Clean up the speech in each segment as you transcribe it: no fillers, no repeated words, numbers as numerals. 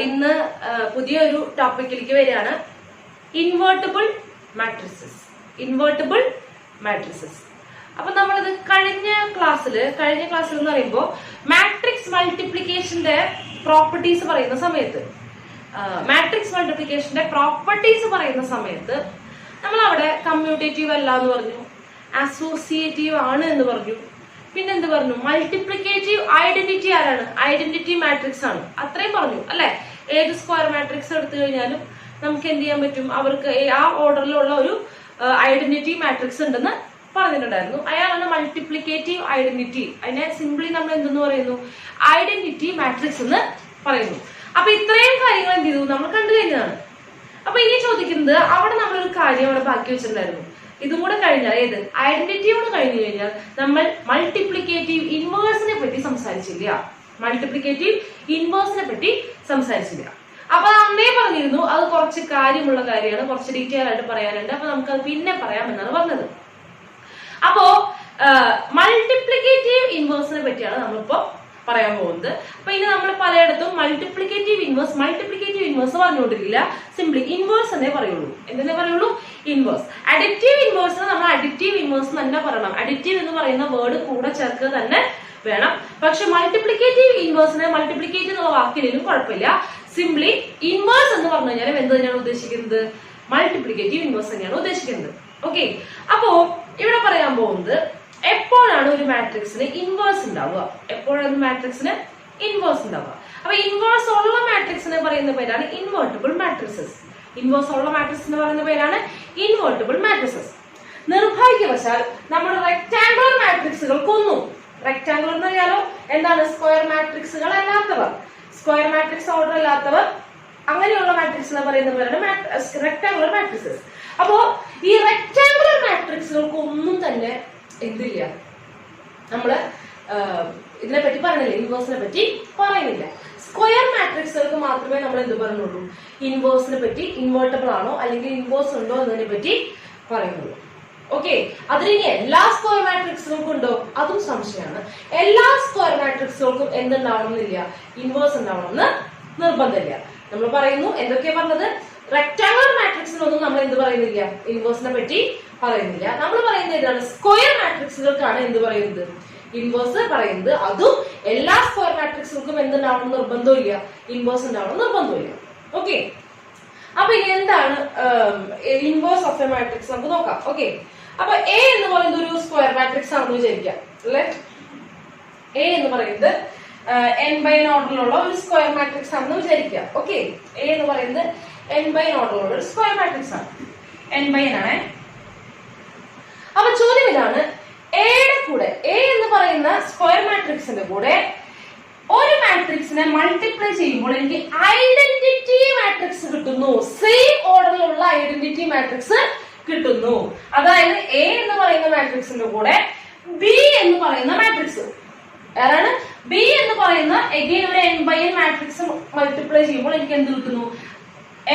ഇന്ന് പുതിയൊരു ടോപ്പിക്കിലേക്ക് വരികയാണ്. Invertible matrices. അപ്പൊ നമ്മളിത് കഴിഞ്ഞ ക്ലാസ്സിൽ എന്ന് പറയുമ്പോൾ മാട്രിക്സ് മൾട്ടിപ്ലിക്കേഷന്റെ പ്രോപ്പർട്ടീസ് പറയുന്ന സമയത്ത് നമ്മൾ അവിടെ കമ്മ്യൂട്ടേറ്റീവ് അല്ല എന്ന് പറഞ്ഞു, അസോസിയേറ്റീവ് ആണ് എന്ന് പറഞ്ഞു, പിന്നെ എന്ത് പറഞ്ഞു, മൾട്ടിപ്ലിക്കേറ്റീവ് ഐഡന്റിറ്റി ആരാണ്, ഐഡന്റിറ്റി മാട്രിക്സ് ആണ്, അത്രയും പറഞ്ഞു അല്ലെ. ഏത് സ്ക്വയർ മാട്രിക്സ് എടുത്തു കഴിഞ്ഞാലും നമുക്ക് എന്ത് ചെയ്യാൻ പറ്റും, അവർക്ക് ആ ഓർഡറിലുള്ള ഒരു ഐഡന്റിറ്റി മാട്രിക്സ് ഉണ്ടെന്ന് പറഞ്ഞിട്ടുണ്ടായിരുന്നു. അയാളാണ് മൾട്ടിപ്ലിക്കേറ്റീവ് ഐഡന്റിറ്റി. അതിനെ സിംപ്ലി നമ്മൾ എന്തെന്ന് പറയുന്നു, ഐഡന്റിറ്റി മാട്രിക്സ് എന്ന് പറയുന്നു. അപ്പൊ ഇത്രയും കാര്യങ്ങൾ എന്ത് ചെയ്തു, നമ്മൾ കണ്ടു കഴിഞ്ഞതാണ്. അപ്പൊ ഇനി ചോദിക്കുന്നത്, അവിടെ നമ്മളൊരു കാര്യം അവിടെ ബാക്കി വെച്ചിട്ടുണ്ടായിരുന്നു. ഇതും കൂടെ കഴിഞ്ഞാൽ, ഏത് ഐഡന്റിറ്റി കൂടെ കഴിഞ്ഞു കഴിഞ്ഞാൽ നമ്മൾ മൾട്ടിപ്ലിക്കേറ്റീവ് ഇൻവേഴ്സിനെ പറ്റി സംസാരിച്ചില്ല. അപ്പൊ അന്നേ പറഞ്ഞിരുന്നു അത് കുറച്ച് കാര്യമുള്ള കാര്യമാണ്, കുറച്ച് ഡീറ്റെയിൽ ആയിട്ട് പറയാനുണ്ട്. അപ്പൊ നമുക്കത് പിന്നെ പറയാമെന്നാണ് പറഞ്ഞത്. അപ്പോ മൾട്ടിപ്ലിക്കേറ്റീവ് ഇൻവേഴ്സിനെ പറ്റിയാണ് നമ്മളിപ്പോ പറയാൻ പോകുന്നത്. അപ്പൊ ഇനി നമ്മൾ പലയിടത്തും മൾട്ടിപ്ലിക്കേറ്റീവ് ഇൻവേഴ്സ് പറഞ്ഞുകൊണ്ടിരിക്കില്ല, സിംപ്ലി ഇൻവേഴ്സ് എന്നേ പറയുള്ളൂ. എന്തെന്നേ പറയുള്ളൂ, ഇൻവേഴ്സ്. അഡിറ്റീവ് ഇൻവേഴ്സിന് നമ്മൾ അഡിറ്റീവ് ഇൻവേഴ്സ് തന്നെ പറയണം. അഡിറ്റീവ് എന്ന് പറയുന്ന വേർഡ് കൂടെ ചേർക്കുക തന്നെ വേണം. പക്ഷെ മൾട്ടിപ്ലിക്കേറ്റീവ് ഇൻവേഴ്സിനെ മൾട്ടിപ്ലിക്കേറ്റീവ് എന്നുള്ള വാക്കിലും കുഴപ്പമില്ല, സിംപ്ലി ഇൻവേഴ്സ് എന്ന് പറഞ്ഞു കഴിഞ്ഞാലും എന്ത് തന്നെയാണ് ഉദ്ദേശിക്കുന്നത്, മൾട്ടിപ്ലിക്കേറ്റീവ് ഇൻവേഴ്സ് തന്നെയാണ് ഉദ്ദേശിക്കുന്നത്. ഓക്കെ, അപ്പോ ഇവിടെ പറയാൻ പോകുന്നത് എപ്പോഴാണ് ഒരു മാട്രിക്സിന് ഇൻവേഴ്സ് ഉണ്ടാവുക. അപ്പൊ ഇൻവേഴ്സ് ഉള്ള മാട്രിക്സിനെ പറയുന്ന പേരാണ് ഇൻവേർട്ടിബിൾ മാട്രിസസ്. നിർഭാഗ്യവശാൽ നമ്മൾ റെക്ടാങ്കുലർ മാട്രിക്സുകൾ കൊന്നു. റെക്ടാങ്കുലർ എന്ന് അറിയാലോ എന്താണ്, സ്ക്വയർ മാട്രിക്സുകൾ അല്ലാത്തവർ, സ്ക്വയർ മാട്രിക്സ് ഓർഡർ അല്ലാത്തവർ, അങ്ങനെയുള്ള മാട്രിക്സിനെ പറയുന്ന പേരാണ് റെക്ടാങ്കുലർ മാട്രിസസ്. അപ്പോ ഈ റെക്ടാങ്കുലർ മാട്രിക്സുകൾക്ക് ഒന്നും തന്നെ എന്തില്ല, നമ്മള് ഇതിനെപ്പറ്റി പറയുന്നില്ല, ഇൻവേഴ്സിനെ പറ്റി പറയുന്നില്ല. സ്ക്വയർ മാട്രിക്സുകൾക്ക് മാത്രമേ നമ്മൾ എന്ത് പറയുന്നുള്ളൂ, ഇൻവേഴ്സിനെ പറ്റി, ഇൻവേർട്ടബിൾ ആണോ അല്ലെങ്കിൽ ഇൻവേഴ്സ് ഉണ്ടോ എന്നതിനെ പറ്റി പറയുന്നുള്ളൂ. ഓക്കെ, അതിന് എല്ലാ സ്ക്വയർ മാട്രിക്സുകൾക്കും ഉണ്ടോ, അതും സംശയമാണ്. എല്ലാ സ്ക്വയർ മാട്രിക്സുകൾക്കും എന്തുണ്ടാവണമെന്നില്ല, ഇൻവേഴ്സ് ഉണ്ടാവണമെന്ന് നിർബന്ധമില്ല. നമ്മൾ പറയുന്നു, എന്തൊക്കെയാ പറഞ്ഞത്, റെക്ടാങ്കുലർ മാട്രിക്സിനൊന്നും നമ്മൾ എന്ത് പറയുന്നില്ല, ഇൻവേഴ്സിനെ പറ്റി പറയുന്നില്ല. നമ്മൾ പറയുന്നത് ഏതാണ്, സ്ക്വയർ മാട്രിക്സുകൾക്കാണ് എന്ത് പറയുന്നത്, ഇൻവേഴ്സ് പറയുന്നത്. അതും എല്ലാ സ്ക്വയർ മാട്രിക്സുകൾക്കും എന്തുണ്ടാവണം നിർബന്ധമില്ല, ഇൻവേഴ്സ് ഉണ്ടാവണം നിർബന്ധമില്ല. ഓക്കെ, അപ്പൊ ഇനി എന്താണ് ഇൻവേഴ്സ് ഓഫ് എ മാട്രിക്സ് നമുക്ക് നോക്കാം. ഓക്കെ, അപ്പൊ എ എന്ന് പറയുന്നത് ഒരു സ്ക്വയർ മാട്രിക്സ് ആണെന്ന് വിചാരിക്കാം അല്ലെ. എ എന്ന് പറയുന്നത് n/n ഓർഡറിലുള്ള ഒരു സ്ക്വയർ മാട്രിക്സ് ആണെന്ന് വിചാരിക്കാം. ഓക്കെ, എ എന്ന് പറയുന്നത് n/n ഓർഡറിലുള്ള ഒരു സ്ക്വയർ മാട്രിക്സ് ആണ്, n/n ആണ്. അപ്പൊ ചോദ്യം ഇതാണ്, എയുടെ കൂടെ, എ എന്ന് പറയുന്ന സ്ക്വയർ മാട്രിക്സിന്റെ കൂടെ ഒരു മാട്രിക്സിനെ മൾട്ടിപ്ലൈ ചെയ്യുമ്പോൾ എനിക്ക് ഐഡന്റിറ്റി മാട്രിക്സ് കിട്ടുന്നു, സെയിം ഓർഡറിലുള്ള ഐഡന്റിറ്റി മാട്രിക്സ് കിട്ടുന്നു. അതായത് എ എന്ന് പറയുന്ന മാട്രിക്സിന്റെ കൂടെ ബി എന്ന് പറയുന്ന മാട്രിക്സ്, ഏതാണ് ബി എന്ന് പറയുന്ന എഗെയിൻ ഒരു n/n മാട്രിക്സ് മൾട്ടിപ്ലൈ ചെയ്യുമ്പോൾ എനിക്ക് എന്ത് കിട്ടുന്നു,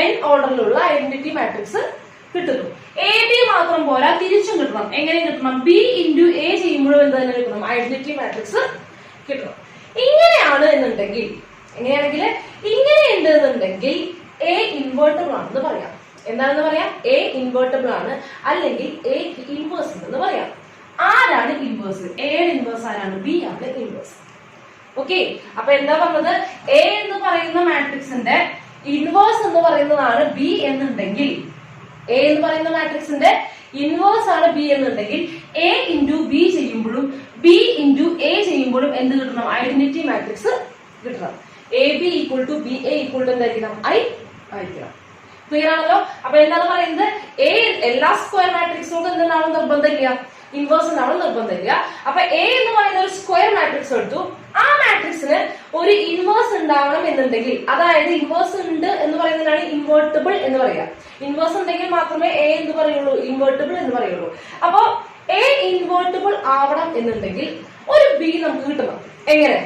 n ഓർഡറിലുള്ള ഐഡന്റിറ്റി മാട്രിക്സ് കിട്ടുന്നു. എ ബി മാത്രം പോരാ, തിരിച്ചും കിട്ടണം. എങ്ങനെ കിട്ടണം, ബി ഇൻറ്റു എ ചെയ്യുമ്പോഴും എന്ത് തന്നെ കിട്ടണം, ഐഡന്റിറ്റി മാട്രിക്സ് കിട്ടണം. ഇങ്ങനെയാണ് എന്നുണ്ടെങ്കിൽ, ഇങ്ങനെയുണ്ട് എന്നുണ്ടെങ്കിൽ എ ഇൻവേർട്ടബിൾ ആണെന്ന് പറയാം. എന്താണെന്ന് പറയാം, എ ഇൻവേർട്ടബിൾ ആണ്, അല്ലെങ്കിൽ എ ഇൻവേഴ്സ് ഉണ്ടെന്ന് പറയാം. ആരാണ് ഇൻവേഴ്സ്, എയുടെ ഇൻവേഴ്സ് ആരാണ്, ബി ആണ് ഇൻവേഴ്സ്. ഓക്കെ, അപ്പൊ എന്താ പറഞ്ഞത്, എ എന്ന് പറയുന്ന മാട്രിക്സിന്റെ ഇൻവേഴ്സ് എന്ന് പറയുന്നതാണ് ബി എന്നുണ്ടെങ്കിൽ, എ എന്ന് പറയുന്ന മാട്രിക്സിന്റെ ഇൻവേഴ്സ് ആണ് ബി എന്നുണ്ടെങ്കിൽ എ ഇൻറ്റു ബി ചെയ്യുമ്പോഴും ബി ഇൻറ്റു എ ചെയ്യുമ്പോഴും എന്ത് കിട്ടണം, ഐഡന്റിറ്റി മാട്രിക്സ് കിട്ടണം. A B equal to B A equal to എന്തായിരിക്കണം, ഐ ആയിരിക്കണം. ക്ലിയർ ആണല്ലോ. അപ്പൊ എന്താണ് പറയുന്നത്, എ എല്ലാ സ്ക്വയർ മാട്രിക്സുകൾക്കും എന്തുണ്ടാവണം നിർബന്ധമില്ല, ഇൻവേഴ്സ് ഉണ്ടാവണം നിർബന്ധമില്ല. അപ്പൊ എ എന്ന് പറയുന്ന ഒരു സ്ക്വയർ മാട്രിക്സ് എടുത്തു, ആ മാട്രിക്സിന് ഒരു ഇൻവേഴ്സ് ഉണ്ടാവണം എന്നുണ്ടെങ്കിൽ, അതായത് ഇൻവേഴ്സ് ഉണ്ട് എന്ന് പറയുന്നതിനാണ് ഇൻവേർട്ടിബിൾ എന്ന് പറയാ. ഇൻവേഴ്സ് ഉണ്ടെങ്കിൽ മാത്രമേ എ എന്ന് പറയുള്ളൂ, ഇൻവേർട്ടിബിൾ എന്ന് പറയുള്ളൂ. അപ്പോ എ ഇൻവേർട്ടിബിൾ ആവണം എന്നുണ്ടെങ്കിൽ ഒരു ബി നമുക്ക് കിട്ടണം. എങ്ങനെ,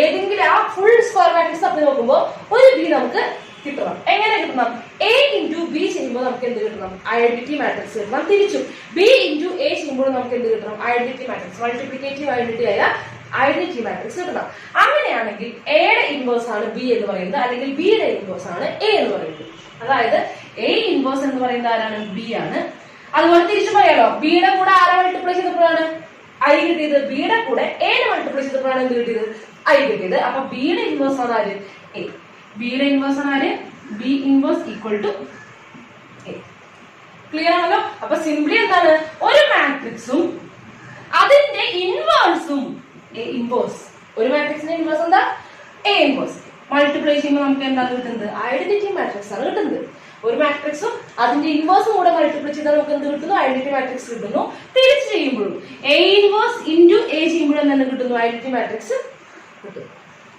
ഏതെങ്കിലും ആ ഫുൾ സ്ക്വയർ മാട്രിക്സ് തപ്പി നോക്കുമ്പോൾ ഒരു ബി നമുക്ക് കിട്ടണം. എങ്ങനെ കിട്ടണം, എ ഇൻറ്റു ബി ചെയ്യുമ്പോൾ നമുക്ക് എന്ത് കിട്ടണം, ഐഡന്റിറ്റി മാട്രിക്സ് കിട്ടണം. തിരിച്ചും ബി ഇൻറ്റു എ ചെയ്യുമ്പോൾ നമുക്ക് എന്ത് കിട്ടണം, ഐഡന്റിറ്റി മാട്രിക്സ്, മൾട്ടിപ്ലിക്കേറ്റീവ് ഐഡന്റിറ്റി ആയ ഐഡന്റിറ്റി മാട്രിക്സ് കിട്ടണം. അങ്ങനെയാണെങ്കിൽ എയുടെ ഇൻവേഴ്സ് ആണ് ബി എന്ന് പറയുന്നത്, അല്ലെങ്കിൽ ബിയുടെ ഇൻവേഴ്സ് ആണ് എ എന്ന് പറയുന്നത്. അതായത് എ ഇൻവേഴ്സ് എന്ന് പറയുന്നത് ആരാണ്? ബി ആണ്. അതുപോലെ തിരിച്ചു പറയാലോ, ബിയുടെ കൂടെ ആരെ മൾട്ടിപ്ലൈ ചെയ്തപ്പോഴാണ് ഐ കിട്ടിയത്? ബിയുടെ കൂടെ എനെ മൾട്ടിപ്ലൈ ചെയ്തപ്പോഴാണ് എന്ത് കിട്ടിയത്? ഐ കിട്ടിയത്. അപ്പൊ ബിയുടെ ഇൻവേഴ്സ് ആണ് ആര്? എ. ബിയുടെ ഇൻവേഴ്സ് ആണ് ആര്? B inverse equal to A. Clear ആണല്ലോ? അപ്പൊ സിംപ്ലി എന്താണ്? ഒരു മാട്രിക്സും അതിന്റെ ഇൻവേഴ്സും എ ഇൻവേഴ്സ്, ഒരു മാട്രിക്സിന്റെ ഇൻവേഴ്സ് എന്താ? A inverse. മൾട്ടിപ്ലൈ ചെയ്യുമ്പോൾ നമുക്ക് എന്താണ് കിട്ടുന്നത്? ഐഡന്റിറ്റി മാട്രിക്സ് ആണ് കിട്ടുന്നത്. ഒരു മാട്രിക്സും അതിന്റെ ഇൻവേഴ്സും കൂടെ മൾട്ടിപ്ലൈ ചെയ്താൽ നമുക്ക് എന്ത് കിട്ടുന്നു? ഐഡന്റിറ്റി മാട്രിക്സ് കിട്ടുന്നു. തിരിച്ച് ചെയ്യുമ്പോഴും എ ഇൻവേഴ്സ് ഇൻറ്റു എ ചെയ്യുമ്പോഴും എന്താണ് കിട്ടുന്നു? ഐഡന്റിറ്റി മാട്രിക്സ് കിട്ടും.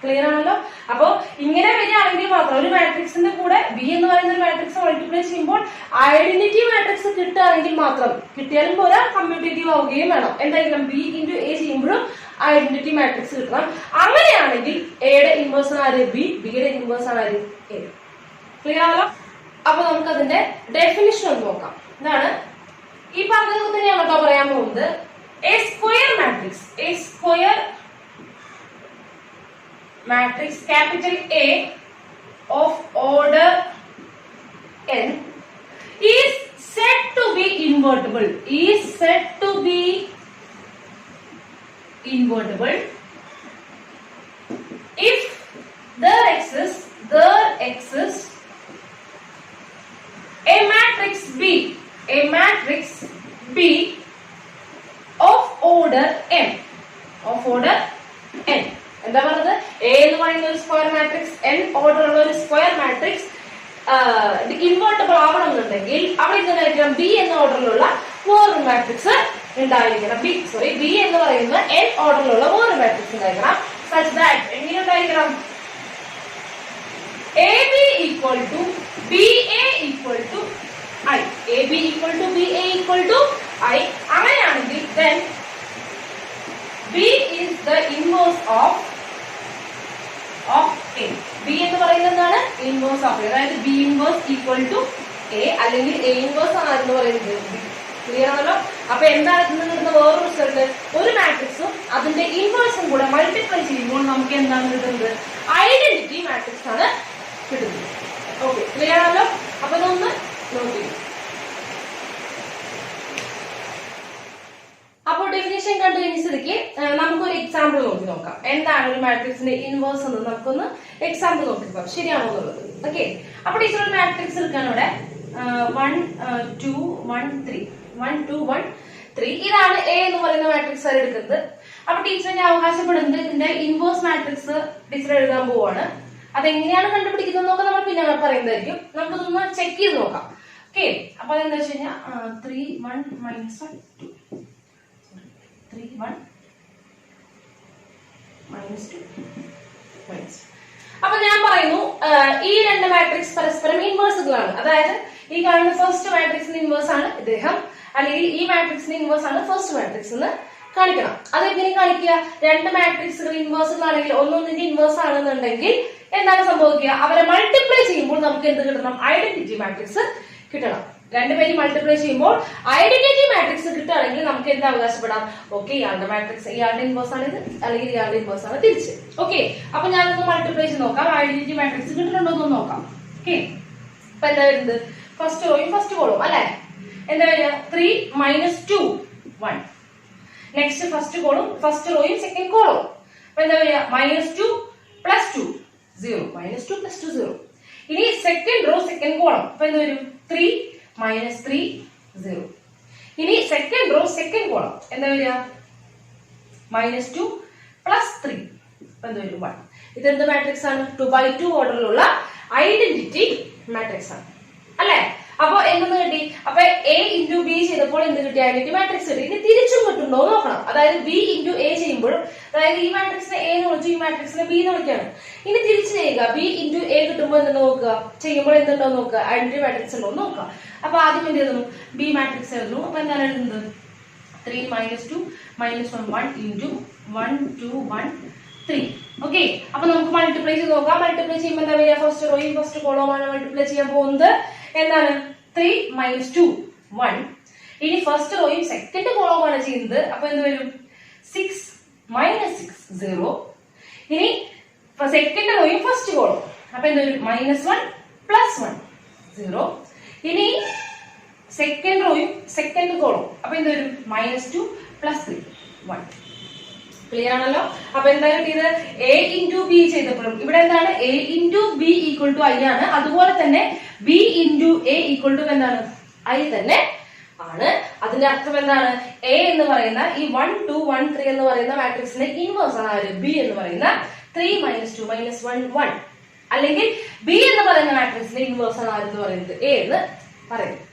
ക്ലിയർ ആണല്ലോ? അപ്പോ ഇങ്ങനെ വരികയാണെങ്കിൽ മാത്രം ഒരു മാട്രിക്സിന്റെ കൂടെ ബി എന്ന് പറയുന്ന ഒരു മാട്രിക്സ് മൾട്ടിപ്ലൈ ചെയ്യുമ്പോൾ ഐഡന്റിറ്റി മാട്രിക്സ് കിട്ടുകയാണെങ്കിൽ മാത്രം, കിട്ടിയാലും പോരാ കമ്മ്യൂട്ടേറ്റീവ് ആവുകയും വേണം. എന്തായാലും ബി ഇൻറ്റു എ ചെയ്യുമ്പോഴും ഐഡന്റിറ്റി മാട്രിക്സ് കിട്ടണം. അങ്ങനെയാണെങ്കിൽ എയുടെ ഇൻവേഴ്സ് ആണ് ആര്? ബി. ബിയുടെ ഇൻവേഴ്സ് ആണ് ആര്? എ. ക്ലിയർ ആണല്ലോ? അപ്പൊ നമുക്ക് അതിന്റെ ഡെഫിനിഷൻ ഒന്ന് നോക്കാം. എന്താണ് ഈ പറഞ്ഞത് തന്നെയാണ് കേട്ടോ പറയാൻ പോകുന്നത്. A square matrix, A square matrix capital A of order n is said to be invertible, is said to be invertible if there exists a matrix B of order n, of order n. എന്താ പറഞ്ഞത്? A എന്ന് പറയുന്ന ഒരു square matrix, an order ഉള്ള ഒരു square matrix invertible ആവണമെന്നുണ്ടെങ്കിൽ അവിടെ എന്തായിരിക്കണം? B എന്ന ഓർഡറിലുള്ള വേറൊരു മാട്രിക്സ് ഉണ്ടായിരിക്കണം. ബി എന്ന് പറയുന്ന എൻ ഓർഡറിലുള്ള വേറൊരു മാട്രിക്സ് ഉണ്ടായിരിക്കണം. സച്ച് ദാറ്റ് എങ്ങനെ ഉണ്ടായിരിക്കണം? A B equal to B A equal to I, A B equal to B A equal to I. അങ്ങനെയാണെങ്കിൽ then B is the inverse of A. B എന്ന് പറയുന്നത് എന്താണ്? Inverse of A. അതായത് B inverse equal to A, അല്ലെങ്കിൽ A inverse ആണ് എന്ന് പറയുന്നത് B. Clear ആണല്ലോ? അപ്പൊ എന്താണ് ഇതിൽ നിന്ന് കിട്ടുന്ന വേറൊരു റിസൾട്ട്? ഒരു മാട്രിക്സും അതിന്റെ ഇൻവേഴ്സും കൂടെ മൾട്ടിപ്ലൈ ചെയ്യുമ്പോൾ നമുക്ക് എന്താണ് കിട്ടുന്നത്? ഐഡന്റിറ്റി മാട്രിക്സ് ആണ് കിട്ടുന്നത്. ഓക്കെ, ക്ലിയർ ആണല്ലോ? അപ്പൊ ഇതൊന്ന് നോട്ട് ചെയ്യും. അപ്പോൾ ഡെഫിനിഷൻ കണ്ടു കഴിഞ്ഞ സ്ഥിതിക്ക് നമുക്കൊരു എക്സാമ്പിൾ നോക്കി നോക്കാം. എന്താണ് ഒരു മാട്രിക്സിന്റെ ഇൻവേഴ്സ് എന്ന് നമുക്കൊന്ന് എക്സാമ്പിൾ നോക്കി നോക്കാം, ശരിയാണോ എന്നുള്ളത്. ഓക്കെ, അപ്പൊ ടീച്ചർ ഒരു മാട്രിക്സ് എടുക്കാൻ ഇവിടെ 1 2 1 3 1 2 1 3 ഇതാണ് എ എന്ന് പറയുന്ന മാട്രിക്സ് ആണ് എടുക്കുന്നത്. അപ്പൊ ടീച്ചറിനെ അവകാശപ്പെടുന്നത് ഇതിന്റെ ഇൻവേഴ്സ് മാട്രിക്സ് ടീച്ചർ എഴുതാൻ പോവാണ്. അതെങ്ങനെയാണ് കണ്ടുപിടിക്കുന്നത് നോക്കാം, നമ്മൾ പിന്നെ പറയുന്നതായിരിക്കും. നമുക്കിതൊന്ന് ചെക്ക് ചെയ്ത് നോക്കാം. ഓക്കെ, അപ്പൊ അതെന്താ വെച്ച് കഴിഞ്ഞാൽ 3 1 -1 2 3 1 -2 അപ്പൊ ഞാൻ പറയുന്നു ഈ രണ്ട് മാട്രിക്സ് പരസ്പരം ഇൻവേഴ്സുകളാണ്. അതായത് ഈ കാണുന്ന ഫസ്റ്റ് മാട്രിക്സിന്റെ ഇൻവേഴ്സ് ആണ് ഇദ്ദേഹം, അല്ലെങ്കിൽ ഈ മാട്രിക്സിന്റെ ഇൻവേഴ്സ് ആണ് ഫസ്റ്റ് മാട്രിക്സ് എന്ന് കാണിക്കണം. അതെങ്ങനെ കാണിക്കുക? രണ്ട് മാട്രിക്സുകൾ ഇൻവേഴ്സുകളാണെങ്കിൽ ഒന്നൊന്നിന്റെ ഇൻവേഴ്സ് ആണെന്നുണ്ടെങ്കിൽ എന്താണ് സംഭവിക്കുക? അവരെ മൾട്ടിപ്ലൈ ചെയ്യുമ്പോൾ നമുക്ക് എന്ത് കിട്ടണം? ഐഡന്റിറ്റി മാട്രിക്സ് കിട്ടണം. രണ്ടുപേരും മൾട്ടിപ്ലൈ ചെയ്യുമ്പോൾ ഐഡന്റിറ്റി മാട്രിക്സ് കിട്ടുകയാണെങ്കിൽ നമുക്ക് എന്താ അവകാശപ്പെടാം? ഓക്കെ, ഇയാളുടെ മാട്രിക്സ് ഇയാളുടെ ഇൻവേഴ്സ് ആണ് ഇത്, അല്ലെങ്കിൽ ഇയാളുടെ ഇൻവേഴ്സ് ആണ് തിരിച്ച്. ഓക്കെ, അപ്പൊ ഞാനൊന്ന് മൾട്ടിപ്ലൈ ചെയ്ത് നോക്കാം, ഐഡന്റിറ്റി മാട്രിക്സ് കിട്ടുന്നുണ്ടോ എന്ന് നോക്കാം. ഓക്കെ, അപ്പൊ എന്താ വരുന്നത്? ഫസ്റ്റ് റോയും ഫസ്റ്റ് കോളും അല്ലെ? എന്താ വരിക? 3 -2 1. നെക്സ്റ്റ് ഫസ്റ്റ് കോളും ഫസ്റ്റ് റോയും സെക്കൻഡ് കോളും. അപ്പൊ എന്താ വരിക? -2 + 2 0, -2 + 2 0. ഇനി സെക്കൻഡ് റോ സെക്കൻഡ് കോളം. അപ്പൊ എന്താ വരും? 3 -3 0. ഇനി സെക്കൻഡ് റോ സെക്കൻഡ് കോളം എന്താ വരിക? -2 + 3. അപ്പൊ എന്താ വരും? 1. ഇതെന്ത് മാട്രിക്സ് ആണ്? 2x2 ഓർഡറിലുള്ള ഐഡന്റിറ്റി മാട്രിക്സ് ആണ് അല്ലെ? അപ്പൊ എന്തെന്ന് കിട്ടി? അപ്പൊ A × B ചെയ്തപ്പോൾ എന്ത് കിട്ടി? ഐഡന്റിറ്റി മാട്രിക്സ് കിട്ടി. ഇനി തിരിച്ചും കിട്ടുണ്ടോ നോക്കണം. അതായത് B × A ചെയ്യുമ്പോഴും, അതായത് ഈ മാട്രിക്സിനെ A എന്ന് വിളിച്ചു, ഈ മാട്രിക്സിനെ B എന്ന് വിളിക്കുകയാണ്. ഇനി തിരിച്ച് ചെയ്യുക. B × A കിട്ടുമ്പോൾ എന്തെന്ന് നോക്കുക, ചെയ്യുമ്പോൾ എന്തുണ്ടോ നോക്കുക, ഐഡന്റിറ്റി മാട്രിക്സ് ഉണ്ടോ നോക്കുക. അപ്പൊ ആദ്യം എന്ത് എഴുതുന്നു? B മാട്രിക്സ് എഴുതുന്നു. അപ്പൊ എന്താണ് എഴുതുന്നത്? 3 -2 -1 1 × 1 2 1 3. ഓക്കെ, അപ്പൊ നമുക്ക് മൾട്ടിപ്ലൈ ചെയ്ത് നോക്കാം. മൾട്ടിപ്ലൈ ചെയ്യുമ്പോൾ എന്താ വരിക? ഫസ്റ്റ് റോയും ഫസ്റ്റ് കോളവുമാണ് മൾട്ടിപ്ലൈ ചെയ്യാൻ പോകുന്നത്. എന്താണ്? 3 -2 1. ഇനി ഫസ്റ്റ് റോയും സെക്കൻഡ് കോളവുമാണ് ചെയ്യുന്നത്. അപ്പൊ എന്ത് വരും? 6 -6 0. ഇനി സെക്കൻഡ് റോയും ഫസ്റ്റ് കോളം. അപ്പൊ എന്ത് വരും? -1 + 1 0. ഇനി സെക്കൻഡ് റോയും സെക്കൻഡ് കോളം. അപ്പൊ എന്ത് വരും? -2 + 3 1. ക്ലിയർ ആണല്ലോ? അപ്പൊ എന്താ കിട്ടിയത്? a × b ചെയ്തപ്പോഴും ഇവിടെ എന്താണ്? a × b = i ആണ്. അതുപോലെ തന്നെ b × a = എന്താണ്? i തന്നെ ആണ്. അതിന്റെ അർത്ഥം എന്താണ്? a എന്ന് പറയുന്ന ഈ 1 2 1 3 എന്ന് പറയുന്ന മാട്രിക്സിന്റെ ഇൻവേഴ്സ് ആണ് ആര്? b എന്ന് പറയുന്ന 3 - 2 - 1 1. അല്ലെങ്കിൽ b എന്ന് പറയുന്ന മാട്രിക്സിന്റെ ഇൻവേഴ്സ് ആണ് ആരെന്ന് പറയുന്നത്? a എന്ന് പറയുന്നത്.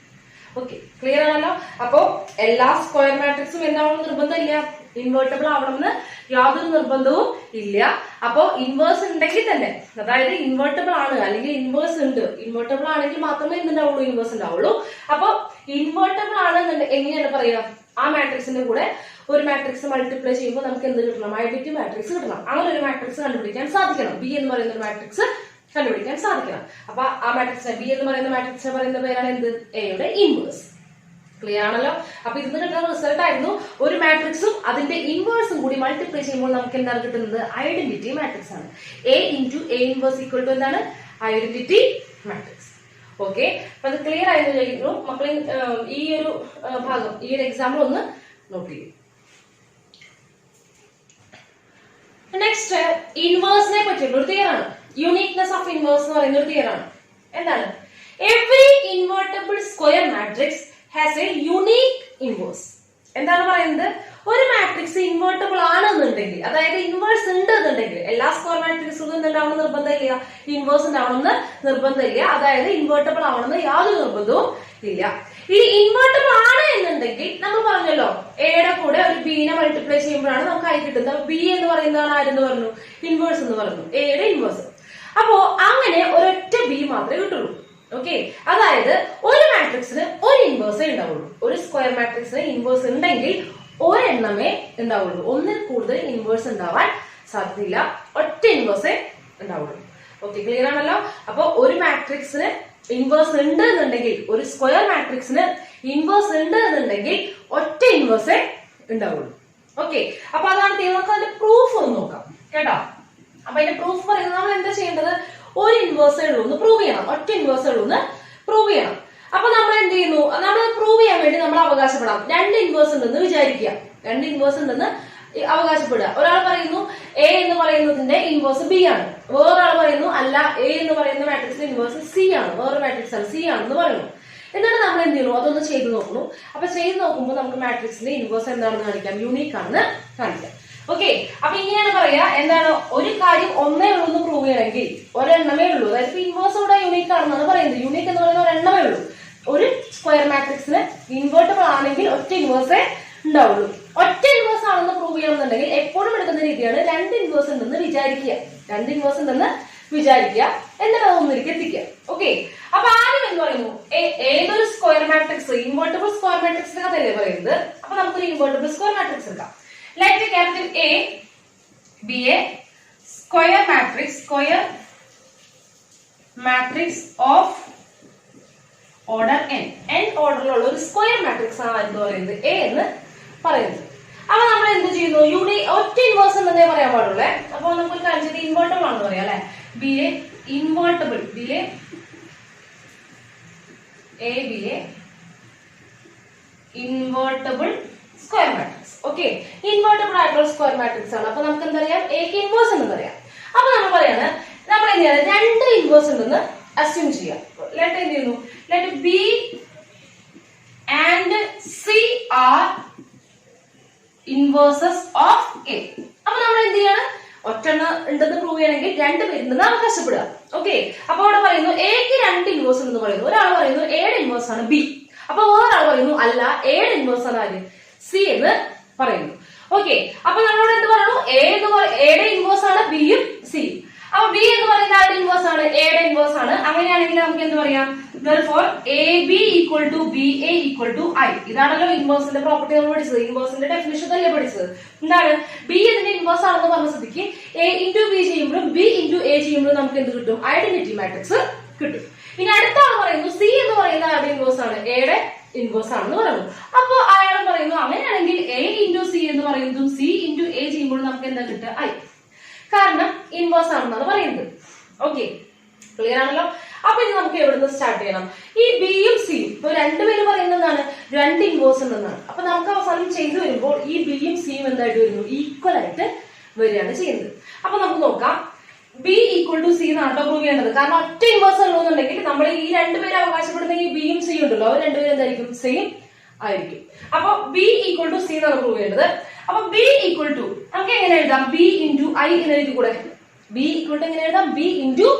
ഓക്കെ, ക്ലിയർ ആണല്ലോ? അപ്പോ എല്ലാ സ്ക്വയർ മാട്രിക്സും എന്താവണം നിർബന്ധമില്ല, ഇൻവേർട്ടബിൾ ആവണമെന്ന് യാതൊരു നിർബന്ധവും ഇല്ല. അപ്പോ ഇൻവേഴ്സ് ഉണ്ടെങ്കിൽ തന്നെ, അതായത് ഇൻവേർട്ടബിൾ ആണ് അല്ലെങ്കിൽ ഇൻവേഴ്സ് ഉണ്ട്, ഇൻവേർട്ടബിൾ ആണെങ്കിൽ മാത്രമേ എന്തുണ്ടാവുള്ളൂ? ഇൻവേഴ്സ് ഉണ്ടാവുള്ളൂ. അപ്പൊ ഇൻവേർട്ടബിൾ ആണെന്നുണ്ട് എങ്ങനെയാണ് പറയുക? ആ മാട്രിക്സിന്റെ കൂടെ ഒരു മാട്രിക്സ് മൾട്ടിപ്ലൈ ചെയ്യുമ്പോൾ നമുക്ക് എന്ത് കിട്ടണം? ഐഡന്റിറ്റി മാട്രിക്സ് കിട്ടണം. അങ്ങനെ ഒരു മാട്രിക്സ് കണ്ടുപിടിക്കാൻ സാധിക്കണം. ബി എന്ന് പറയുന്ന ഒരു മാട്രിക്സ് കണ്ടുപിടിക്കാൻ സാധിക്കണം. അപ്പൊ ആ മാട്രിക്സിനെ ബി എന്ന് പറയുന്ന മാട്രിക്സിനെ പറയുന്ന പേരാണ് എന്ത്? എയുടെ ഇൻവേഴ്സ്. ക്ലിയർ ആണല്ലോ? അപ്പൊ ഇതിന് കിട്ടുന്ന റിസൾട്ട് ആയിരുന്നു ഒരു മാട്രിക്സും അതിന്റെ ഇൻവേഴ്സും കൂടി മൾട്ടിപ്ലൈ ചെയ്യുമ്പോൾ നമുക്ക് എന്താണ് കിട്ടുന്നത്? ഐഡന്റിറ്റി മാട്രിക്സ് ആണ്. a × a ഇൻവേഴ്സ് = എന്താണ്? Identity matrix. ഓക്കെ, അപ്പൊ അത് ക്ലിയർ ആയെന്ന് വിചാരിക്കുന്നു. മക്കളെ ഈ ഒരു ഭാഗം, ഈ ഒരു എക്സാമ്പിൾ ഒന്ന് നോട്ട് ചെയ്യും. നെക്സ്റ്റ് ഇൻവേഴ്സിനെ പറ്റിയുള്ള ഒരു തിയറാണ്. യൂണിക്നെസ് ഓഫ് ഇൻവേഴ്സ് എന്ന് പറയുന്ന ഒരു തിയറാണ്. എന്താണ്? Every invertible square matrix has A unique inverse. എന്താണ് പറയുന്നത്? ഒരു മാട്രിക്സ് ഇൻവേർട്ടബിൾ ആണെന്നുണ്ടെങ്കിൽ, അതായത് ഇൻവേഴ്സ് ഉണ്ട് എന്നുണ്ടെങ്കിൽ, എല്ലാ സ്ക്വയർ മാട്രിക്സുകളും എന്തുണ്ടാവണം നിർബന്ധമില്ല, ഇൻവേഴ്സ് ഉണ്ടാവണമെന്ന് നിർബന്ധമില്ല. അതായത് ഇൻവേർട്ടബിൾ ആവണമെന്ന് യാതൊരു നിർബന്ധവും ഇല്ല. ഇനി ഇൻവേർട്ടബിൾ ആണ് എന്നുണ്ടെങ്കിൽ നമ്മൾ പറഞ്ഞല്ലോ എയുടെ കൂടെ ഒരു ബിനെ മൾട്ടിപ്ലൈ ചെയ്യുമ്പോഴാണ് നമുക്ക് ആയി കിട്ടുന്നത്. ബി എന്ന് പറയുന്നതാണ് ആരെന്ന് പറഞ്ഞു? ഇൻവേഴ്സ് എന്ന് പറഞ്ഞു, എയുടെ ഇൻവേഴ്സ്. അപ്പോ അങ്ങനെ ഒരൊറ്റ ബി മാത്രമേ കിട്ടുള്ളൂ. ഓക്കെ, അതായത് ഒരു മാട്രിക്സിന് ഒരു ഇൻവേഴ്സേ ഉണ്ടാവുള്ളൂ. ഒരു സ്ക്വയർ മാട്രിക്സിന് ഇൻവേഴ്സ് ഉണ്ടെങ്കിൽ ഒരെണ്ണമേ ഉണ്ടാവുള്ളൂ. ഒന്നിൽ കൂടുതൽ ഇൻവേഴ്സ് ഉണ്ടാവാൻ സാധ്യതയില്ല. ഒറ്റ ഇൻവേഴ്സേ ഉണ്ടാവുള്ളൂ. ഓക്കെ, ക്ലിയർ ആണല്ലോ? അപ്പൊ ഒരു മാട്രിക്സിന് ഇൻവേഴ്സ് ഉണ്ട് എന്നുണ്ടെങ്കിൽ, ഒരു സ്ക്വയർ മാട്രിക്സിന് ഇൻവേഴ്സ് ഉണ്ട് എന്നുണ്ടെങ്കിൽ ഒറ്റ ഇൻവേഴ്സേ ഉണ്ടാവുള്ളൂ. ഓക്കെ, അപ്പൊ അതാണ് നമുക്ക് അതിന്റെ പ്രൂഫ് ഒന്ന് നോക്കാം കേട്ടോ. അപ്പൊ അതിന്റെ പ്രൂഫ് പറയുന്നത് നമ്മൾ എന്താ ചെയ്യേണ്ടത്? ഒരു ഇൻവേഴ്സേ ഉള്ളൂ എന്ന് പ്രൂവ് ചെയ്യണം. ഒറ്റ ഇൻവേഴ്സേ ഉള്ളൂ എന്ന് പ്രൂവ് ചെയ്യണം. അപ്പൊ നമ്മൾ എന്ത് ചെയ്യുന്നു? നമ്മൾ പ്രൂവ് ചെയ്യാൻ വേണ്ടി നമ്മൾ അവകാശപ്പെടാം. 2 ഇൻവേഴ്സ് ഉണ്ടെന്ന് വിചാരിക്കുക. 2 ഇൻവേഴ്സ് ഉണ്ടെന്ന് അവകാശപ്പെടുക. ഒരാൾ പറയുന്നു എ എന്ന് പറയുന്നതിന്റെ ഇൻവേഴ്സ് ബി ആണ്, വേറൊരാൾ പറയുന്നു അല്ല എ എന്ന് പറയുന്ന മാട്രിക്സിന്റെ ഇൻവേഴ്സ് സി ആണ്, വേറെ മാട്രിക്സ് ആണ് സി ആണെന്ന് പറയുന്നു. എന്നിട്ട് നമ്മൾ എന്ത് ചെയ്യുന്നു? അതൊന്ന് ചെയ്ത് നോക്കുന്നു. അപ്പൊ ചെയ്ത് നോക്കുമ്പോൾ നമുക്ക് മാട്രിക്സിന്റെ ഇൻവേഴ്സ് എന്താണെന്ന് കാണിക്കാം, യൂണീക്ക് ആണെന്ന് കാണിക്കാം. ഓക്കെ, അപ്പൊ ഇങ്ങനെയാണ് പറയാ. എന്താണ്? ഒരു കാര്യം ഒന്നേ ഉള്ളൂ എന്ന് പ്രൂവ് ചെയ്യണമെങ്കിൽ ഒരെണ്ണമേ ഉള്ളൂ. അതായത് ഇൻവേഴ്സ് ഇവിടെ യൂണീക്ക് ആണെന്നാണ് പറയുന്നത്. യൂണീക്ക് എന്ന് പറയുന്ന ഒരെണ്ണമേ ഉള്ളൂ. ഒരു സ്ക്വയർ മാട്രിക്സിന് ഇൻവേർട്ടബിൾ ആണെങ്കിൽ ഒറ്റ ഇൻവേഴ്സേ ഉണ്ടാവുള്ളൂ. ഒറ്റ ഇൻവേഴ്സ് ആണെന്ന് പ്രൂവ് ചെയ്യണമെന്നുണ്ടെങ്കിൽ എപ്പോഴും എടുക്കുന്ന രീതിയാണ് 2 ഇൻവേഴ്സ് ഉണ്ടെന്ന് വിചാരിക്കുക. 2 ഇൻവേഴ്സ് ഉണ്ടെന്ന് വിചാരിക്കുക, എന്നിട്ട് അതൊന്നിലേക്ക് എത്തിക്കുക. ഓക്കെ, അപ്പൊ ആദ്യം എന്ന് പറയുന്നു ഏതൊരു സ്ക്വയർ മാട്രിക്സ്, ഇൻവേർട്ടബിൾ സ്ക്വയർ മാട്രിക്സിന്റെ കഥയല്ലേ പറയുന്നത്. അപ്പൊ നമുക്കൊരു ഇൻവേർട്ടബിൾ സ്ക്വയർ മാട്രിക്സ് എടുക്കാം. Let capital A be a square matrix of order n. n ഓർഡറിലുള്ള ഒരു സ്ക്വയർ മാട്രിക്സ് ആണ് എന്ന് പറയുന്നത് A എന്ന് പറയുന്നത്. അപ്പൊ നമ്മൾ എന്ത് ചെയ്യുന്നു? ഒറ്റ ഇൻവേഴ്സ് എന്നേ പറയാൻ പാടുള്ളേ. അപ്പൊ നമുക്ക് കാണിച്ചത് ഇൻവേർട്ടബിൾ ആണെന്ന് പറയാം അല്ലെ. B A invertible, B A invertible square matrix. Okay, invertible ആയിട്ടുള്ള സ്ക്വയർ മാട്രിക്സ് ആണ്. അപ്പൊ നമുക്ക് എന്തറിയാം? എക്ക് ഇൻവേഴ്സ് എന്ന് പറയാം. അപ്പൊ നമ്മൾ പറയാണ് നമ്മൾ എന്ത് ചെയ്യാം? 2 ഇൻവേഴ്സ് ഉണ്ടെന്ന് അസ്യൂം ചെയ്യാം. ലെറ്റ് എന്ത് ചെയ്യുന്നു? Let B and C are inverses of A. അപ്പൊ നമ്മൾ എന്ത് ചെയ്യാണ്? ഒറ്റെണ്ണ ഉണ്ടെന്ന് പ്രൂവ് ചെയ്യണമെങ്കിൽ 2 പേരുണ്ടെന്ന് അവകാശപ്പെടുക. ഓക്കെ, അപ്പൊ അവിടെ പറയുന്നു എക്ക് 2 ഇൻവേഴ്സ് ഉണ്ടെന്ന് പറയുന്നു. ഒരാൾ പറയുന്നു എയുടെ ഇൻവേഴ്സ് ആണ് ബി. അപ്പൊ വേറൊരാൾ പറയുന്നു അല്ല എയുടെ ഇൻവേഴ്സ് ആണ് ആര്? സി എന്ന് പറയുന്നു. ഓക്കെ, അപ്പൊ നമ്മളോട് എന്ത് പറയുന്നു? എയുടെ ഇൻവേഴ്സ് ആണ് ബിയും സിയും. അപ്പൊ ബി എന്ന് പറയുന്ന ആരുടെ ഇൻവേഴ്സ് ആണ്? എയുടെ ഇൻവേഴ്സ് ആണ്. അങ്ങനെയാണെങ്കിൽ നമുക്ക് എന്ത് പറയാം? therefore AB = BA = I. ഇതാണല്ലോ ഇൻവേഴ്സിന്റെ പ്രോപ്പർട്ടി നമ്മൾ പഠിച്ചത്. ഇൻവേഴ്സിന്റെ ഡെഫിനിഷൻ അല്ലേ പഠിച്ചത്. എന്താണ്? ബി ഇതിന്റെ ഇൻവേഴ്സ് ആണെന്ന് പറഞ്ഞ സ്ഥിതിക്ക് A × B ചെയ്യുമ്പോഴും B × A ചെയ്യുമ്പോഴും നമുക്ക് എന്ത് കിട്ടും? ഐഡന്റിറ്റി മാട്രിക്സ് കിട്ടും. ഇനി അടുത്ത ആൾ പറയുന്നു സി എന്ന് പറയുന്ന ആരുടെ ഇൻവേഴ്സ് ആണ്? എയുടെ ഇൻവേഴ്സ് ആണെന്ന് പറയുന്നു. അപ്പൊ അയാൾ പറയുന്നു അങ്ങനെയാണെങ്കിൽ A × C എന്ന് പറയുന്നതും C × A ചെയ്യുമ്പോഴും നമുക്ക് എന്താ കിട്ടുക? ഐ. കാരണം ഇൻവേഴ്സ് ആണെന്നാണ് പറയുന്നത്. ഓക്കെ, ക്ലിയർ ആണല്ലോ? അപ്പൊ ഇനി നമുക്ക് എവിടുന്ന് സ്റ്റാർട്ട് ചെയ്യണം? ഈ ബിയും സിയും ഇപ്പൊ രണ്ടുപേര് പറയുന്നതാണ് രണ്ട് ഇൻവേഴ്സ് ഉണ്ടെന്നാണ്. അപ്പൊ നമുക്ക് അവസാനം ചെയ്തു വരുമ്പോൾ ഈ ബിയും സിയും എന്തായിട്ട് വരുന്നു? ഈക്വൽ ആയിട്ട് വരികയാണ് ചെയ്യുന്നത്. അപ്പൊ നമുക്ക് നോക്കാം. ബി ഈക്വൽ ടു സി എന്നാണ് പ്രൂവ് ചെയ്യേണ്ടത്. കാരണം ഒറ്റ ഇൻവേഴ്സ് ഉള്ളതെന്നുണ്ടെങ്കിൽ നമ്മൾ ഈ രണ്ടുപേരും അവകാശപ്പെടുന്ന ഈ ബിയും സിയും ഉണ്ടല്ലോ, അവർ രണ്ടുപേരും എന്തായിരിക്കും? സെയിം ആയിരിക്കും. അപ്പൊ ബി ഈക്വൽ ടു സി എന്നാണ് പ്രൂവ് ചെയ്യേണ്ടത്. അപ്പൊ ബി ഈക്വൽ ടു നമുക്ക് എങ്ങനെ എഴുതാം? ബി ഇൻറ്റു ഐ എന്ന് എഴുതി കൂടെ? ബി ഈക്വൽ ടു എങ്ങനെ എഴുതാം? B into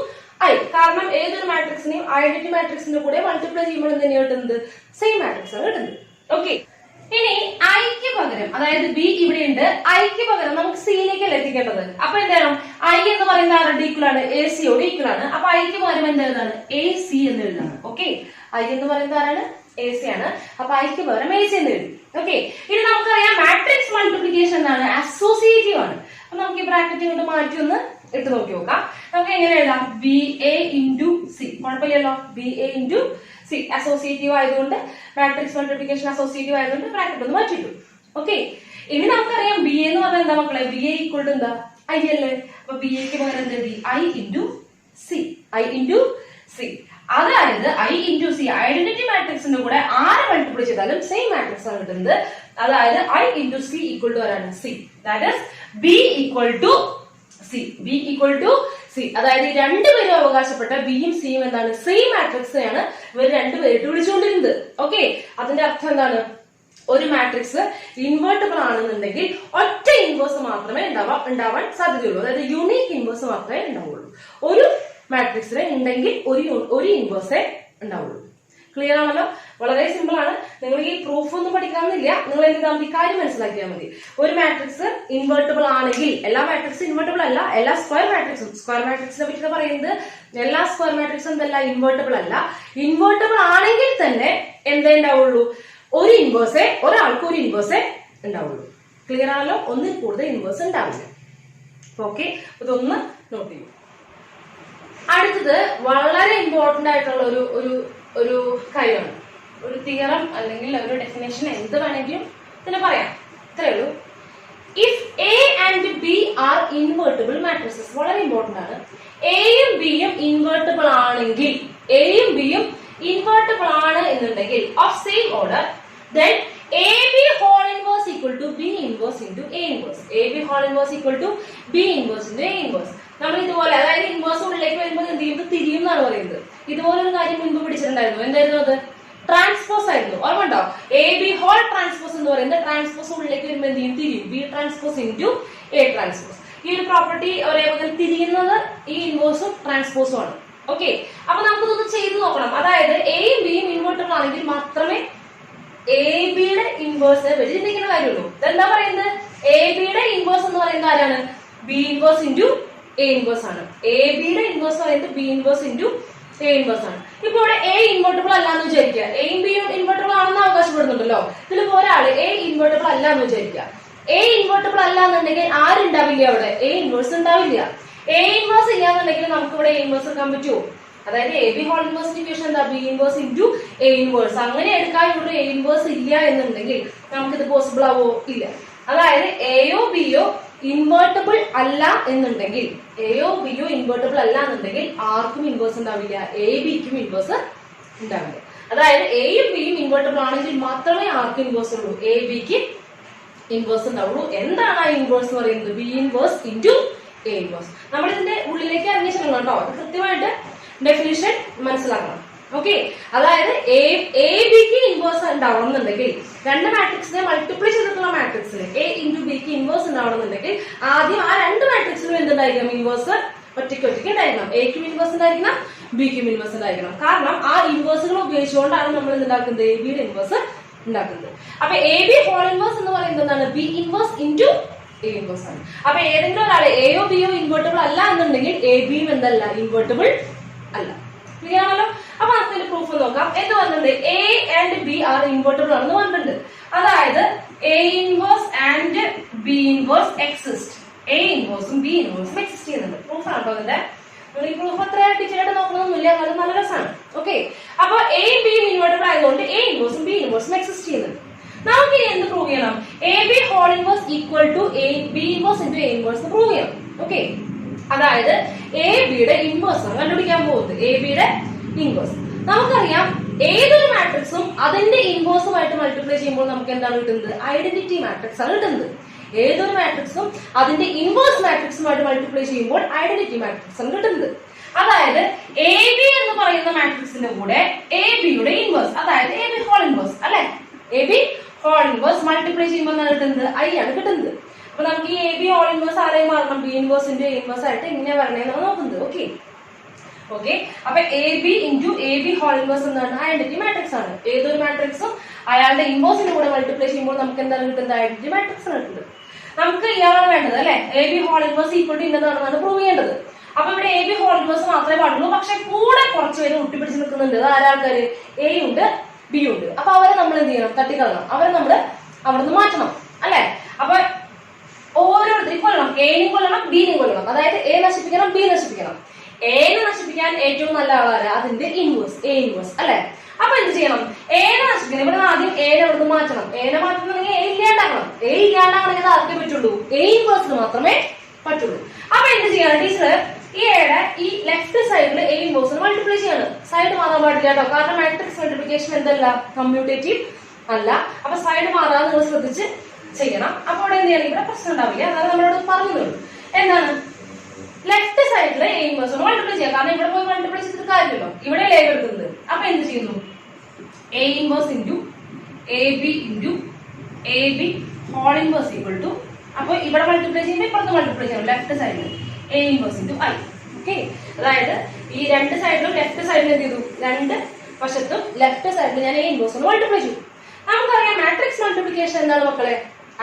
I. കാരണം ഏതൊരു മാട്രിക്സിനെയും ഐഡന്റിറ്റി മാട്രിക്സിന്റെ കൂടെ മൾട്ടിപ്ലൈ ചെയ്യുമ്പോൾ എന്തെങ്കിലും കിട്ടുന്നത്? സെയിം മാട്രിക്സ് ആണ് കിട്ടുന്നത്. ഓക്കെ, ഇനി ഐക്ക് പകരം, അതായത് ബി ഇവിടെ ഉണ്ട്, ഐക്ക് പകരം നമുക്ക് സിയിലേക്കല്ല എത്തിക്കേണ്ടത്. അപ്പൊ എന്താണ്? ഐ എന്ന് പറയുന്ന ആരുടെ ഈക്വൽ ആണ്? എ സിയോട് ഈക്വൽ ആണ്. അപ്പൊ ഐക്ക് പകരം എന്താണ്? എ സി എന്ന് എഴുതാണ്. ഓക്കെ, ഐ എന്ന് പറയുന്നത് ആരാണ്? എ സി ആണ്. അപ്പൊ ഐക്ക് പകരം എ സി എന്ന് എഴുതി. ഓക്കെ, ഇനി നമുക്കറിയാം മാട്രിക്സ് മൾട്ടിപ്ലിക്കേഷൻ എന്താണ്? അസോസിയേറ്റീവ് ആണ്. അപ്പൊ നമുക്ക് ഈ ബ്രാക്കറ്റ് ഇങ്ങോട്ട് മാറ്റി ഒന്ന് ഇട്ട് നോക്കി നോക്കാം. നമുക്ക് എങ്ങനെ എഴുതാം? B A into C. കുഴപ്പമില്ലല്ലോ, B A into C. Associative ആയതുകൊണ്ട്, മാട്രിക്സ് മൾട്ടിപ്ലിക്കേഷൻ അസോസിയേറ്റീവ് ആയതുകൊണ്ട് ബ്രാക്കറ്റ് ഒന്ന് മാറ്റിട്ടു. ഓക്കെ, ഇനി നമുക്കറിയാം ബി എ എന്ന് പറഞ്ഞാൽ എന്താ മക്കളെ? ബി എ ഈക്വൽ ടു എന്താ? ഐ അല്ലേ? അപ്പൊ ബി എക്ക് പകരം എന്താ? I into C. I into C. അതായത് ഐ ഇൻറ്റു സി ഐഡന്റിറ്റി മാട്രിക്സിന്റെ കൂടെ ആരെ മൾട്ടിപ്ലൈ ചെയ്താലും സെയിം മാട്രിക്സ് ആണ് കിട്ടുന്നത്. അതായത് I into C equal to ആരാണ്? C. That is B equal to C. B equal to C. അതായത് ഈ രണ്ടുപേരും അവകാശപ്പെട്ട ബിയും സിയും എന്താണ്? സെയിം മാട്രിക്സിനെയാണ് ഇവർ രണ്ടുപേരായിട്ട് വിളിച്ചുകൊണ്ടിരുന്നത്. ഓക്കെ, അതിന്റെ അർത്ഥം എന്താണ്? ഒരു മാട്രിക്സ് ഇൻവേർട്ടിബിൾ ആണെന്നുണ്ടെങ്കിൽ ഒറ്റ ഇൻവേഴ്സ് മാത്രമേ ഉണ്ടാവാൻ സാധ്യതയുള്ളൂ. അതായത് യൂണീക് ഇൻവേഴ്സ് മാത്രമേ ഉണ്ടാവുള്ളൂ. ഒരു മാട്രിക്സിന് ഉണ്ടെങ്കിൽ ഒരു ഇൻവേഴ്സേ ഉണ്ടാവുള്ളൂ. ക്ലിയർ ആണല്ലോ? വളരെ സിമ്പിൾ ആണ്. നിങ്ങൾ ഈ പ്രൂഫ് ഒന്നും പഠിക്കാമെന്നില്ല. നിങ്ങൾ എന്താ ഈ കാര്യം മനസ്സിലാക്കിയാൽ മതി. ഒരു മാട്രിക്സ് ഇൻവേർട്ടിബിൾ ആണെങ്കിൽ, എല്ലാ മാട്രിക്സും ഇൻവേർട്ടിബിൾ അല്ല, എല്ലാ സ്ക്വയർ മാട്രിക്സിനെ പറ്റി പറയുന്നത് എല്ലാ സ്ക്വയർ മാട്രിക്സും എന്തല്ല? ഇൻവേർട്ടിബിൾ അല്ല. ഇൻവേർട്ടിബിൾ ആണെങ്കിൽ തന്നെ എന്തേ ഉണ്ടാവുള്ളൂ? ഒരു ഇൻവേഴ്സേ, ഒരാൾക്ക് ഒരു ഇൻവേഴ്സേ ഉണ്ടാവുള്ളൂ. ക്ലിയർ ആണല്ലോ? ഒന്നിൽ കൂടുതൽ ഇൻവേഴ്സ് ഉണ്ടാവില്ല. ഓക്കെ, ഇതൊന്ന് നോട്ട് ചെയ്യും. അടുത്തത് വളരെ ഇമ്പോർട്ടന്റ് ആയിട്ടുള്ള ഒരു കാര്യമാണ്. ഒരു തിയറം അല്ലെങ്കിൽ ഒരു ഡെഫിനേഷൻ എന്ത് വേണമെങ്കിലും ഇതിനെ പറയാം. ഇത്രയേ ഉള്ളൂ. If A and B are invertible matrices, വളരെ ഇമ്പോർട്ടന്റ് ആണ്. എയും ബിയും ഇൻവേർട്ടിബിൾ ആണെങ്കിൽ, എയും ബിയും ഇൻവേർട്ടിബിൾ ആണ് എന്നുണ്ടെങ്കിൽ of same order, then AB whole inverse equal to B inverse into A inverse. AB whole inverse equal to B inverse into A inverse. നമ്മൾ ഇതുപോലെ, അതായത് ഇൻവേഴ്സ് ഉള്ളിലേക്ക് വരുമ്പോൾ എന്ത് ചെയ്യും? തിരിയും എന്നാണ് പറയുന്നത്. ഇതുപോലെ ഒരു കാര്യം മുൻപ് പിടിച്ചിട്ടുണ്ടായിരുന്നു. എന്തായിരുന്നു അത്? ട്രാൻസ്പോസ് ആയിരുന്നു. ഓർമ്മയുണ്ടോ? എ ബി ഹോൾ ട്രാൻസ്പോസ് എന്ന് പറയുന്നത് ട്രാൻസ്പോസ് ഉള്ളിലേക്ക് വരുമ്പോൾ എന്ത് ചെയ്യും? തിരിയും. B transpose into A transpose. ഈ ഒരു പ്രോപ്പർട്ടി ഒരേപോലെ തിരിയുന്നത് ഈ ഇൻവേഴ്സും ട്രാൻസ്പോസും ആണ്. ഓക്കെ, അപ്പൊ നമുക്കിതൊന്ന് ചെയ്ത് നോക്കണം. അതായത് എയും ബിയും ഇൻവേർട്ടിബിൾ ആണെങ്കിൽ മാത്രമേ എ ബിയുടെ ഇൻവേഴ്സ് വെച്ച് ചിന്തിക്കുന്ന കാര്യമുള്ളൂ. ഇതെന്താ പറയുന്നത്? എ ബിയുടെ ഇൻവേഴ്സ് എന്ന് പറയുന്നത് ആരാണ്? B inverse into A inverse ആണ്. എ ബിയുടെ ഇൻവേഴ്സ് പറയുന്നത് B inverse into A inverse ആണ്. ഇപ്പൊ ഇവിടെ എ ഇൻവേർട്ടിബിൾ അല്ല എന്ന് വിചാരിക്കുക. എയും ബിയും ഇൻവേർട്ടിബിൾ ആണെന്ന് അവകാശപ്പെടുന്നുണ്ടല്ലോ. ഇതിലിപ്പോ ഒരാള് എ ഇൻവേർട്ടിബിൾ അല്ല എന്ന് വിചാരിക്കുക. എ ഇൻവേർട്ടിബിൾ അല്ല എന്നുണ്ടെങ്കിൽ ആരുണ്ടാവില്ല അവിടെ? എ ഇൻവേഴ്സ് ഉണ്ടാവില്ല. എ ഇൻവേഴ്സ് ഇല്ല എന്നുണ്ടെങ്കിൽ നമുക്ക് ഇവിടെ എ ഇൻവേഴ്സ് എടുക്കാൻ പറ്റുമോ? അതായത് A B whole inverse equation എന്താ? B inverse into A inverse. അങ്ങനെ എടുക്കാൻ ഇവിടെ എ ഇൻവേഴ്സ് ഇല്ല എന്നുണ്ടെങ്കിൽ നമുക്കിത് പോസിബിൾ ആവോ? ഇല്ല. അതായത് എയോ ബിയോ ഇൻവേർട്ടിബിൾ അല്ല എന്നുണ്ടെങ്കിൽ, എയോ ബിയോ ഇൻവേർട്ടിബിൾ അല്ല എന്നുണ്ടെങ്കിൽ ആർക്കും ഇൻവേഴ്സ് ഉണ്ടാവില്ല, എ ബിക്കും ഇൻവേഴ്സ് ഉണ്ടാവില്ല. അതായത് എയും ബിയും ഇൻവേർട്ടിബിൾ ആണെങ്കിൽ മാത്രമേ ആർക്കും ഇൻവേഴ്സ് ഉള്ളൂ, എ ബിക്ക് ഇൻവേഴ്സ് ഉണ്ടാവുള്ളൂ. എന്താണ് ആ ഇൻവേഴ്സ് എന്ന് പറയുന്നത്? B inverse into A inverse. നമ്മൾ ഇതിന്റെ ഉള്ളിലേക്ക് ഇറങ്ങി ചെല്ലണം കേട്ടോ. അത് കൃത്യമായിട്ട് ഡെഫിനിഷൻ മനസ്സിലാക്കണം. ഓക്കെ, അതായത് എ ബിക്ക് ഇൻവേഴ്സ് ഉണ്ടാവണമെന്നുണ്ടെങ്കിൽ, രണ്ട് മാട്രിക്സിനെ മൾട്ടിപ്ലൈ ചെയ്തിട്ടുള്ള മാട്രിക്സിന് എ ഇൻറ്റു ബിക്ക് ഇൻവേഴ്സ് ഉണ്ടാവണമെന്നുണ്ടെങ്കിൽ ആദ്യം ആ രണ്ട് മാട്രിക്സിനും എന്തുണ്ടായിരിക്കണം? ഇൻവേഴ്സ് ഒറ്റയ്ക്ക് ഉണ്ടായിരിക്കണം. എക്കും ഇൻവേഴ്സ് ഉണ്ടായിരിക്കണം, ബിക്കും ഇൻവേഴ്സ് ഉണ്ടായിരിക്കണം. കാരണം ആ ഇൻവേഴ്സുകൾ ഉപയോഗിച്ചുകൊണ്ടാണ് നമ്മൾ എന്തുണ്ടാക്കുന്നത്? എ ബിയുടെ ഇൻവേഴ്സ് ഉണ്ടാക്കുന്നത്. അപ്പൊ എ ബി ഹോൾ ഇൻവേഴ്സ് എന്ന് പറയുന്നത് എന്താണ്? B inverse into A inverse ആണ്. അപ്പൊ ഏതെങ്കിലും ഒരാളെ എയോ ബിയോ ഇൻവേർട്ടിബിൾ അല്ല എന്നുണ്ടെങ്കിൽ എ ബിയും എന്തല്ല? ഇൻവേർട്ടിബിൾ അല്ല. ക്ലിയർ ആണല്ലോ? അപ്പൊ നമുക്ക് ഇതിന്റെ പ്രൂഫ് നോക്കാം. എന്ത് പറഞ്ഞിട്ടുണ്ട്? A and B are invertible ആണെന്ന് പറഞ്ഞിട്ടുണ്ട്. അതായത് A inverse and B inverse exist. A ഇൻവേഴ്സും ബി ഇൻവേഴ്സും എക്സിസ്റ്റ് ചെയ്യുന്നുണ്ട്. പ്രൂഫ് ആണ് കേട്ടോ അതിന്റെ. നിങ്ങൾ ഈ പ്രൂഫ് അത്ര ടീച്ചറായിട്ട് നോക്കണമെന്നില്ല, അത് നല്ല രസമാണ്. ഓക്കെ, അപ്പൊ എ ബിയും ഇൻവേർട്ടിബിൾ ആയതുകൊണ്ട് എ ഇൻവേഴ്സും ബി ഇൻവേഴ്സും എക്സിസ്റ്റ് ചെയ്യുന്നുണ്ട്. നമുക്ക് ഇനി എന്ത് പ്രൂവ് ചെയ്യണം? A B whole inverse equal to B inverse into A inverse prove ചെയ്യണം. ഓക്കെ, അതായത് എ ബിയുടെ ഇൻവേഴ്സ് ആണ് കണ്ടുപിടിക്കാൻ പോകുന്നത്. എ ബിയുടെ ഇൻവേഴ്സ് നമുക്കറിയാം, ഏതൊരു മാട്രിക്സും അതിന്റെ ഇൻവേഴ്സുമായിട്ട് മൾട്ടിപ്ലൈ ചെയ്യുമ്പോൾ നമുക്ക് എന്താണ് കിട്ടുന്നത്? ഐഡന്റിറ്റി മാട്രിക്സ് ആണ് കിട്ടുന്നത്. ഏതൊരു മാട്രിക്സും അതിന്റെ ഇൻവേഴ്സ് മാട്രിക്സുമായിട്ട് മൾട്ടിപ്ലൈ ചെയ്യുമ്പോൾ ഐഡന്റിറ്റി മാട്രിക്സ് ആണ് കിട്ടുന്നത്. അതായത് എ ബി എന്ന് പറയുന്ന മാട്രിക്സിന്റെ കൂടെ എ ബിയുടെ ഇൻവേഴ്സ്, അതായത് എ ബി ഹോൾ ഇൻവേഴ്സ് അല്ലെ, A B whole inverse multiply ചെയ്യുമ്പോൾ എന്താണ് കിട്ടുന്നത്? ഐ ആണ് കിട്ടുന്നത്. അപ്പൊ നമുക്ക് ഈ എ ബി ഹോൾ ഇൻവേഴ്സ് ആരെയും മാറണം? B inverse into A inverse ആയിട്ട് ഇങ്ങനെ വരണേന്നാണ് നോക്കുന്നത്. ഓക്കെ ഓക്കെ, അപ്പൊ A B into A B whole inverse എന്താണ്? ഐഡന്റിറ്റി മാട്രിക്സ് ആണ്. ഏതൊരു മാട്രിക്സും അയാളുടെ ഇൻവേഴ്സിന്റെ കൂടെ മൾട്ടിപ്ലൈ ചെയ്യുമ്പോൾ നമുക്ക് എന്താണ് കിട്ടുന്നത്? ഐഡന്റിറ്റി മാട്രിക്സ് ആണ് കിട്ടുന്നത്. നമുക്ക് ഇയാളാണ് വേണ്ടത് അല്ലെ, A B whole inverse equal to ഇന്നതാണെന്നാണ് പ്രൂവ് ചെയ്യേണ്ടത്. അപ്പൊ ഇവിടെ എ ബി ഹോൾ ഇൻവേഴ്സ് മാത്രമേ പാടുള്ളൂ, പക്ഷെ കൂടെ കുറച്ച് പേര് ഒട്ടിപ്പിടിച്ച് നിൽക്കുന്നുണ്ട്. ആരാൾക്കാര്? എ ഉണ്ട്, ബി ഉണ്ട്. അപ്പൊ അവരെ നമ്മൾ എന്ത് ചെയ്യണം? തട്ടിക്കളയണം. അവരെ നമ്മൾ അവിടെ നിന്ന് മാറ്റണം അല്ലെ. അപ്പൊ ഓരോരുത്തരും കൊല്ലണം, എയും കൊല്ലണം, ബിയും കൊല്ലണം. അതായത് എ നശിപ്പിക്കണം, ബി നശിപ്പിക്കണം. എനെ നശിപ്പിക്കാൻ ഏറ്റവും നല്ല ആളാണ് അതിന്റെ ഇൻവേഴ്സ്, എ ഇൻവേഴ്സ് അല്ലെ. അപ്പൊ എന്ത് ചെയ്യണം? എനെ നശിപ്പിക്കണം. ഇവിടെ ആദ്യം എനെ അവിടുന്ന് മാറ്റണം. എനെ മാറ്റണമെങ്കിൽ എ ഇല്ലാണ്ടാക്കണം. എ ഇല്ലാണ്ടാകണമെങ്കിൽ ആർക്കേ പറ്റുള്ളൂ? എ ഇൻവേഴ്സിന് മാത്രമേ പറ്റുള്ളൂ. അപ്പൊ എന്ത് ചെയ്യണം ടീച്ചർ? ഈ എയുടെ ഈ ലെഫ്റ്റ് സൈഡിൽ എ ഇൻവേഴ്സിന് മൾട്ടിപ്ലൈ ചെയ്യാണ്. സൈഡ് മാറാൻ പാടില്ല കേട്ടോ, കാരണം മാട്രിക്സ് മൾട്ടിപ്ലിക്കേഷൻ എന്തല്ല? കമ്മ്യൂട്ടേറ്റീവ് അല്ല. അപ്പൊ സൈഡ് മാറാതെ നിങ്ങൾ ശ്രദ്ധിച്ച് ചെയ്യണം. അപ്പൊ അവിടെ എന്ത് ചെയ്യണം? ഇവിടെ പ്രശ്നം ഉണ്ടാവില്ല. അതാണ് നമ്മളോട് പറഞ്ഞത്. എന്താണ്? ലെഫ്റ്റ് സൈഡില് എ ഇൻവേഴ്സ് മൾട്ടിപ്ലൈ ചെയ്യാം, കാരണം ഇവിടെ പോയി മൾട്ടിപ്ലൈ ചെയ്തിട്ട് കാര്യമില്ലല്ലോ. ഇവിടെ ലേ എടുക്കുന്നത്. അപ്പൊ എന്ത് ചെയ്യുന്നു? A inverse into A B into A B whole inverse equal to, അപ്പൊ ഇവിടെ മൾട്ടിപ്ലൈ ചെയ്യുമ്പോൾ ഇപ്പുറത്ത് മൾട്ടിപ്ലൈ ചെയ്യണം ലെഫ്റ്റ് സൈഡിൽ A inverse into I. Okay, അതായത് ഈ രണ്ട് സൈഡിലും ലെഫ്റ്റ് സൈഡിൽ എന്ത് ചെയ്തു? രണ്ട് വശത്തും ലെഫ്റ്റ് സൈഡിൽ ഞാൻ എ ഇൻവേഴ്സ് മൾട്ടിപ്ലൈ ചെയ്തു. നമുക്കറിയാം മാട്രിക്സ് മൾട്ടിപ്ലിക്കേഷൻ എന്താണ് മക്കളെ?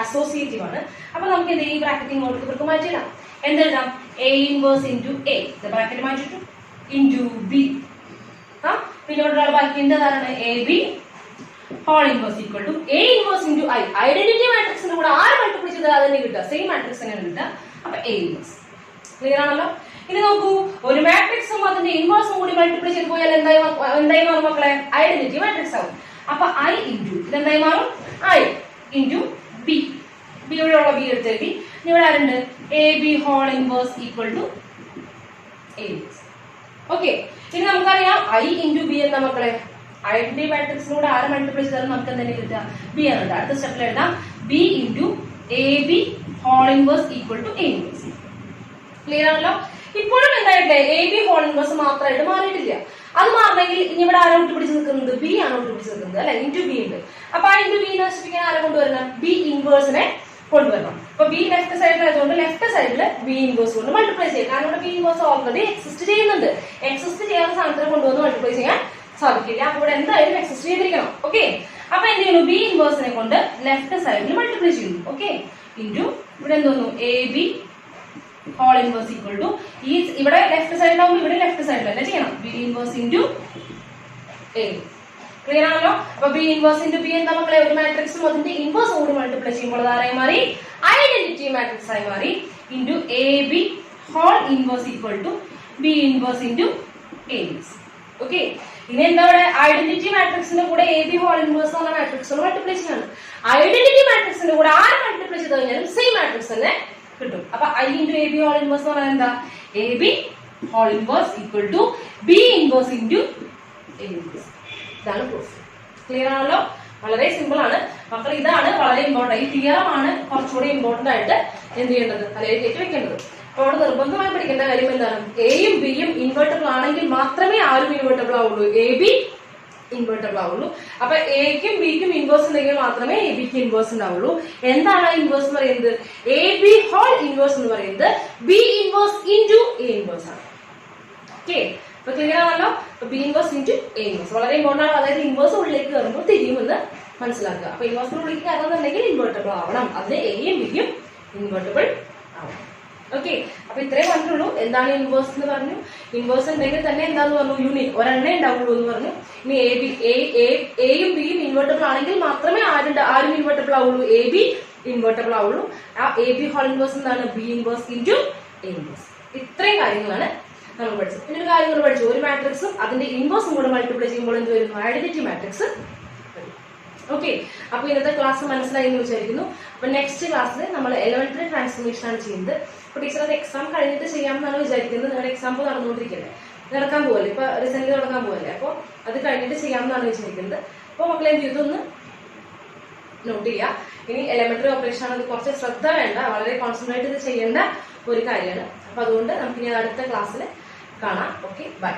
അസോസിയേറ്റീവ് ആണ്. അപ്പൊ നമുക്ക് എന്ത് ഈ ബ്രാക്കറ്റ് ഇങ്ങോട്ട് ഇവർക്ക് മാറ്റിയിടാം. എന്തെഴുതാം? A inverse into A, bracket മാറ്റിട്ടു, ഇൻറ്റു ബി. പിന്നെ ഇവിടെ ഒരാൾ ബാക്കിയുണ്ട്, അതാണ് A B whole inverse equal to A inverse into I. Identity മാട്രിക്സിന്റെ കൂടെ ആര് മൾട്ടിപ്ലൈ ചെയ്താൽ അതിനെ കിട്ടുക? സെയിം മാട്രിക്സ് തന്നെയാണ് കിട്ടുക. അപ്പൊ എ ഇൻവേഴ്സ്. ക്ലിയർ ആണല്ലോ? ഇനി നോക്കൂ, ഒരു മാട്രിക്സും അതിന്റെ ഇൻവേഴ്സും കൂടി മൾട്ടിപ്ലൈ ചെയ്ത് പോയാൽ എന്തായി മാറും മക്കളെ? ഐഡന്റിറ്റി മാട്രിക്സ് ആവും. അപ്പൊ ഐ ഇൻറ്റു ഇതെന്തായി മാറും? I into B. ബി ഇവിടെയുള്ള ബി എടുത്ത് എഴുതി. ഇവിടെ ആരുണ്ട്? A B whole inverse equal to A inverse. Okay, ഇനി നമുക്കറിയാം ഐ ഇൻറ്റു ബി എന്താ മക്കളെ? ഐഡന്റിറ്റി മാട്രിക്സിനൂടെ ആര് മൾട്ടിപ്ലൈ ചെയ്താലും നമുക്ക് എന്തെങ്കിലും കിട്ടുക? ബി ആണ്. അടുത്ത സ്റ്റെപ്പിൽ എഴുതാം B into A B whole inverse equal to A inverse. Clear ആണല്ലോ? ഇപ്പോഴും എന്തായിട്ടില്ലേ? എ ബി ഹോൾ ഇൻവേഴ്സ് മാത്രമായിട്ട് മാറിയിട്ടില്ല. അത് മാറണമെങ്കിൽ ഇനി ഇവിടെ ആരോ ഒട്ടിപ്പിടിച്ച് നിൽക്കുന്നത്? ബി ആണ് ഒട്ടിപ്പിടിച്ച് നിൽക്കുന്നത് അല്ലെ. ഇൻറ്റു ബി ഉണ്ട്. അപ്പൊ ആ ഇൻറ്റു ബി നശിപ്പിക്കാൻ ആരെ കൊണ്ടുവരണം? ബി ഇൻവേഴ്സിനെ കൊണ്ടുവരണം. അപ്പൊ ബി ലെഫ്റ്റ് സൈഡിലായതുകൊണ്ട് ലെഫ്റ്റ് സൈഡിൽ ബി ഇൻവേഴ്സ് കൊണ്ട് മൾട്ടിപ്ലൈ ചെയ്യാം. കാരണം ഇവിടെ ബി ഇൻവേഴ്സ് ഓൾറെഡി എക്സിസ്റ്റ് ചെയ്യുന്നുണ്ട്. എക്സിസ്റ്റ് ചെയ്യാത്ത സാധനത്തിനെ കൊണ്ടുവന്ന് മൾട്ടിപ്ലൈ ചെയ്യാൻ സാധിക്കില്ല. അപ്പൊ ഇവിടെ എന്തായാലും എക്സിസ്റ്റ് ചെയ്തിരിക്കണം. ഓക്കെ, അപ്പൊ എന്ത് ചെയ്യുന്നു? ബി ഇൻവേഴ്സിനെ കൊണ്ട് ലെഫ്റ്റ് സൈഡിൽ മൾട്ടിപ്ലൈ ചെയ്യുന്നു. ഓക്കെ, ഇൻറ്റു ഇവിടെ എന്ത് തോന്നുന്നു? A B whole inverse equal to ഈ ഇവിടെ ലെഫ്റ്റ് സൈഡിലാവുമ്പോൾ ഇവിടെ ലെഫ്റ്റ് സൈഡിലല്ല ചെയ്യണം. B inverse into A. Clear ആണല്ലോ? അപ്പൊ ബി ഇൻവേഴ്സ് ഇൻറ്റു ബി എന്താ മക്കളെ? ഒരു മാട്രിക്സും അതിന്റെ ഇൻവേഴ്സ് കൂടി മൾട്ടിപ്ലൈ ചെയ്യുമ്പോൾ അതായി മാറി ഐഡന്റിറ്റി മാട്രിക്സ് ആയി മാറി. Into A B whole inverse equal to B inverse into A inverse. Okay, ഇനി എന്താ ഇവിടെ? ഐഡന്റിറ്റി മാട്രിക്സിന്റെ കൂടെ എ ബി ഹോൾ ഇൻവേഴ്സ് എന്ന മാട്രിക്സ് മൾട്ടിപ്ലൈ ചെയ്യാണ്. ഐഡന്റിറ്റി മാട്രിക്സിന്റെ കൂടെ ആര് മൾട്ടിപ്ലൈ ചെയ്ത് കഴിഞ്ഞാലും സെയിം മാട്രിക്സ് തന്നെ കിട്ടും. അപ്പൊ I into A B whole inverse എന്ന് പറയുന്നത് എന്താ? A B whole inverse equal to B inverse into A inverse. ഇതാണ് പ്രൂഫ്. ക്ലിയർ ആണല്ലോ? വളരെ സിമ്പിൾ ആണ് മക്കൾ. ഇതാണ് വളരെ ഇമ്പോർട്ടന്റ്. ഈ തിയറമാണ് കുറച്ചുകൂടി ഇമ്പോർട്ടന്റ് ആയിട്ട് എന്ത് ചെയ്യേണ്ടത്? തലയിൽ കയറ്റി വെക്കേണ്ടത്. അപ്പൊ അവിടെ നിർബന്ധമായി പഠിക്കേണ്ട കാര്യം എന്താണ്? എയും ബിയും ഇൻവേർട്ടബിൾ ആണെങ്കിൽ മാത്രമേ ആരും ഇൻവേർട്ടബിൾ ആവുള്ളൂ. എ ബി ഇൻവേർട്ടബിൾ ആവുള്ളൂ. അപ്പൊ എക്കും ബിക്കും ഇൻവേഴ്സ് ഉണ്ടെങ്കിൽ മാത്രമേ എ ബിക്ക് ഇൻവേഴ്സ് ഉണ്ടാവുള്ളൂ. എന്താണ് ഇൻവേഴ്സ് എന്ന് പറയുന്നത്? എ ബി ഹോൾ ഇൻവേഴ്സ് എന്ന് പറയുന്നത് B inverse into A inverse ആണ്. ഓക്കെ, അപ്പൊ ക്ലിയർ ആണല്ലോ? B inverse into A inverse വളരെ ഇമ്പോർട്ടന്റ് ആണ്. അതായത് ഇൻവേഴ്സ് ഉള്ളിലേക്ക് കയറുമ്പോൾ തിരിയുമെന്ന് മനസ്സിലാക്കുക. അപ്പൊ ഇൻവേഴ്സിന് ഉള്ളിലേക്ക് കയറുന്നുണ്ടെങ്കിൽ ഇൻവേർട്ടബിൾ ആവണം. അതിന് എയും ബിയും ഇൻവേർട്ടബിൾ ആവണം. ഓക്കെ, അപ്പൊ ഇത്രയും പറഞ്ഞുള്ളൂ. എന്താണ് ഇൻവേഴ്സ് എന്ന് പറഞ്ഞു. ഇൻവേഴ്സ് ഉണ്ടെങ്കിൽ തന്നെ എന്താന്ന് പറഞ്ഞു? യൂണിറ്റ് ഒരെണ്ണേ ഉണ്ടാവുള്ളൂ എന്ന് പറഞ്ഞു. ഇനി എയും ബിയും ഇൻവേർട്ടബിൾ ആണെങ്കിൽ മാത്രമേ ആരും ഇൻവേർട്ടബിൾ ആവുള്ളൂ. എ ബി ഇൻവേർട്ടബിൾ ആവുള്ളൂ. ആ എ ബി ഹോൾ ഇൻവേഴ്സ് എന്താണ്? B inverse into A inverse. ഇത്രയും കാര്യങ്ങളാണ് നമ്മൾ പഠിച്ചത്. പിന്നെ ഒരു കാര്യം നമ്മൾ പഠിച്ചു, ഒരു മാട്രിക്സും അതിന്റെ ഇൻവേഴ്സും കൂടെ മൾട്ടിപ്ലൈ ചെയ്യുമ്പോൾ എന്ത് വരും? ഐഡന്റിറ്റി മാട്രിക്സ് വരും. ഓക്കെ, അപ്പൊ ഇന്നത്തെ ക്ലാസ് മനസ്സിലായി എന്ന് വിചാരിക്കുന്നു. അപ്പൊ നെക്സ്റ്റ് ക്ലാസ്സിൽ നമ്മൾ എലമെന്ററി ട്രാൻസ്ഫോർമേഷൻ ആണ് ചെയ്യുന്നത്. അപ്പൊ ടീച്ചർ അത് എക്സാം കഴിഞ്ഞിട്ട് ചെയ്യാമെന്നാണ് വിചാരിക്കുന്നത്. നിങ്ങളുടെ എക്സാം നടന്നുകൊണ്ടിരിക്കുന്നത്, നടക്കാൻ പോകല്ലേ, ഇപ്പൊ റിസൾട്ട് തുടങ്ങാൻ പോകല്ലേ, അപ്പോൾ അത് കഴിഞ്ഞിട്ട് ചെയ്യാമെന്നാണ് വിചാരിക്കുന്നത്. അപ്പോൾ മക്കളെ എന്ത് ഇതൊന്ന് നോട്ട് ചെയ്യുക. ഇനി എലമെന്ററി ഓപ്പറേഷൻ ആണ്, കുറച്ച് ശ്രദ്ധ വേണ്ട, വളരെ കോൺസെൻട്രേറ്റ് ചെയ്ത് ചെയ്യേണ്ട ഒരു കാര്യമാണ്. അപ്പൊ അതുകൊണ്ട് നമുക്കിനി അടുത്ത ക്ലാസ്സിൽ കാണാം. Okay, by.